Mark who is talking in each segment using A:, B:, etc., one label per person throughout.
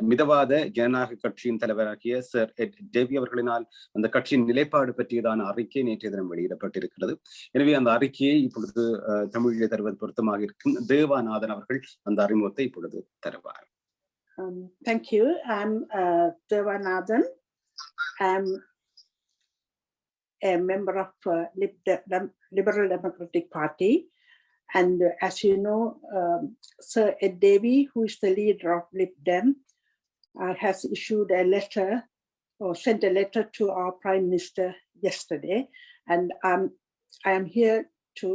A: மிதவாத ஜனநாயக கட்சியின் தலைவராகிய சர் எட் டேவி அவர்களினால் அந்த கட்சியின் நிலைப்பாடு பற்றியதான அறிக்கை நேற்றைய தினம் வெளியிடப்பட்டிருக்கிறது. எனவே அந்த அறிக்கையை இப்பொழுது தமிழிலே தருவது பொருத்தமாக இருக்கும். தேவாநாதன் அவர்கள் அந்த அறிமுகத்தை இப்பொழுது தருவார்.
B: Thank you. I'm Devanathan. I'm a member of Liberal Democratic Party. And as you know, Sir Ed Davey, who is the leader of Lib Dem, has issued a letter or sent a letter to our Prime Minister yesterday. And I am here to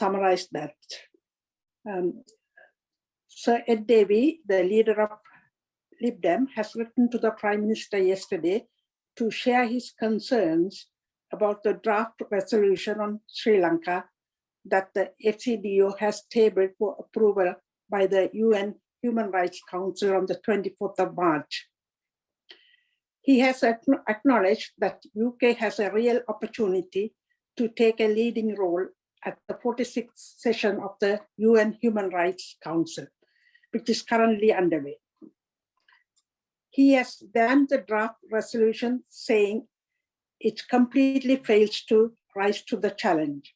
B: summarize that. Sir Ed Davey, the leader of Lib Dem, has written to the Prime Minister yesterday to share his concerns about the draft resolution on Sri Lanka that the FCDO has tabled for approval by the UN Human Rights Council on the 24th of March. He has acknowledged that UK has a real opportunity to take a leading role at the 46th session of the UN Human Rights Council, which is currently underway. He has banned the draft resolution, saying it completely fails to rise to the challenge.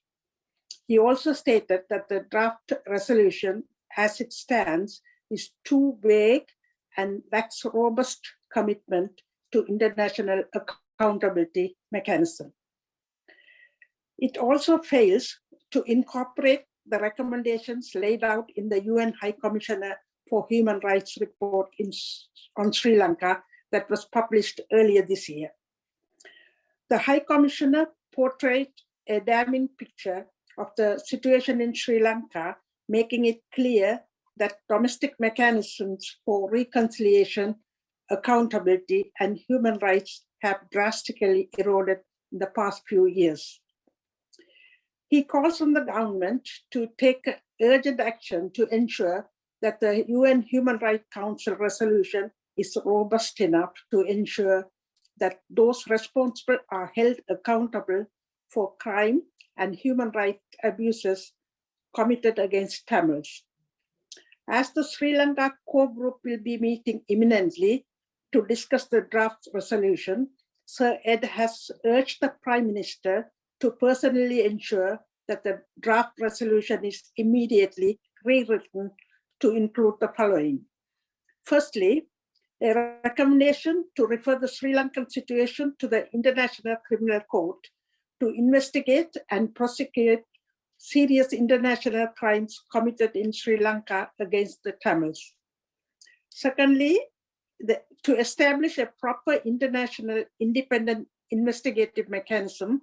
B: He also stated that the draft resolution, as it stands, is too vague and lacks robust commitment to international accountability mechanism. It also fails to incorporate the recommendations laid out in the UN High Commissioner for Human Rights report on Sri Lanka that was published earlier this year. The High Commissioner portrayed a damning picture of the situation in Sri Lanka, making it clear that domestic mechanisms for reconciliation, accountability, and human rights have drastically eroded in the past few years. He calls on the government to take urgent action to ensure that the UN Human Rights Council resolution is robust enough to ensure that those responsible are held accountable for crime and human rights abuses committed against Tamils. As the Sri Lanka core group will be meeting imminently to discuss the draft resolution, Sir Ed has urged the Prime Minister to personally ensure that the draft resolution is immediately rewritten to include the following. Firstly, a recommendation to refer the Sri Lankan situation to the International Criminal Court to investigate and prosecute serious international crimes committed in Sri Lanka against the Tamils. Secondly, to establish a proper international independent investigative mechanism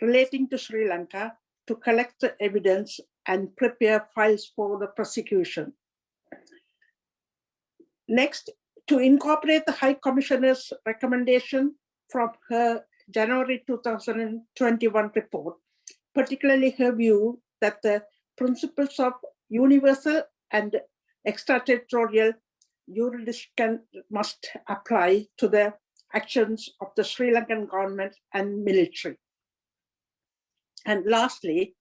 B: relating to Sri Lanka to collect the evidence and prepare files for the prosecution. Next, to incorporate the High Commissioner's recommendation from her January 2021 report, particularly her view that the principles of universal and extraterritorial jurisdiction must apply to the actions of the Sri Lankan government and military. And lastly,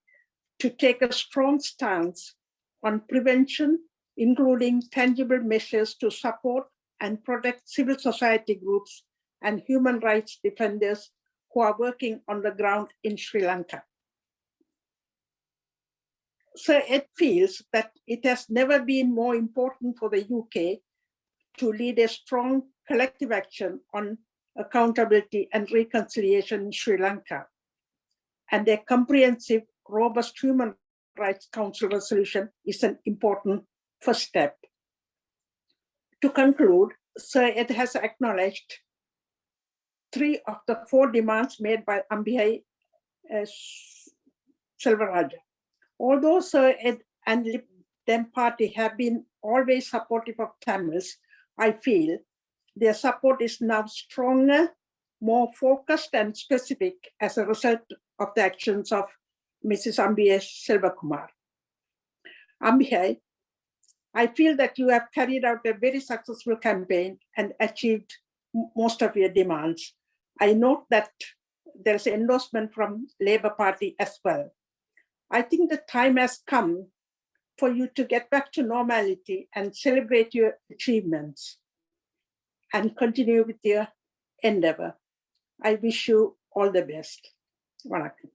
B: to take a strong stance on prevention, including tangible measures to support and protect civil society groups and human rights defenders who are working on the ground in Sri Lanka. Sir Ed feels that it has never been more important for the UK to lead a strong collective action on accountability and reconciliation in Sri Lanka, and a comprehensive, robust Human Rights Council resolution is an important first step. To conclude, Sir Ed has acknowledged 3 of the 4 demands made by Ambihai Selvaraj. Although Sir Ed and Lib Dem party have been always supportive of Tamils, I feel their support is now stronger, more focused and specific as a result of the actions of Mrs. Ambihai Selvakumar. Ambihai, I feel that you have carried out a very successful campaign and achieved most of your demands. I note that there is endorsement from Labour Party as well. I think the time has come for you to get back to normality and celebrate your achievements and continue with your endeavor. I wish you all the best. Vanakkam.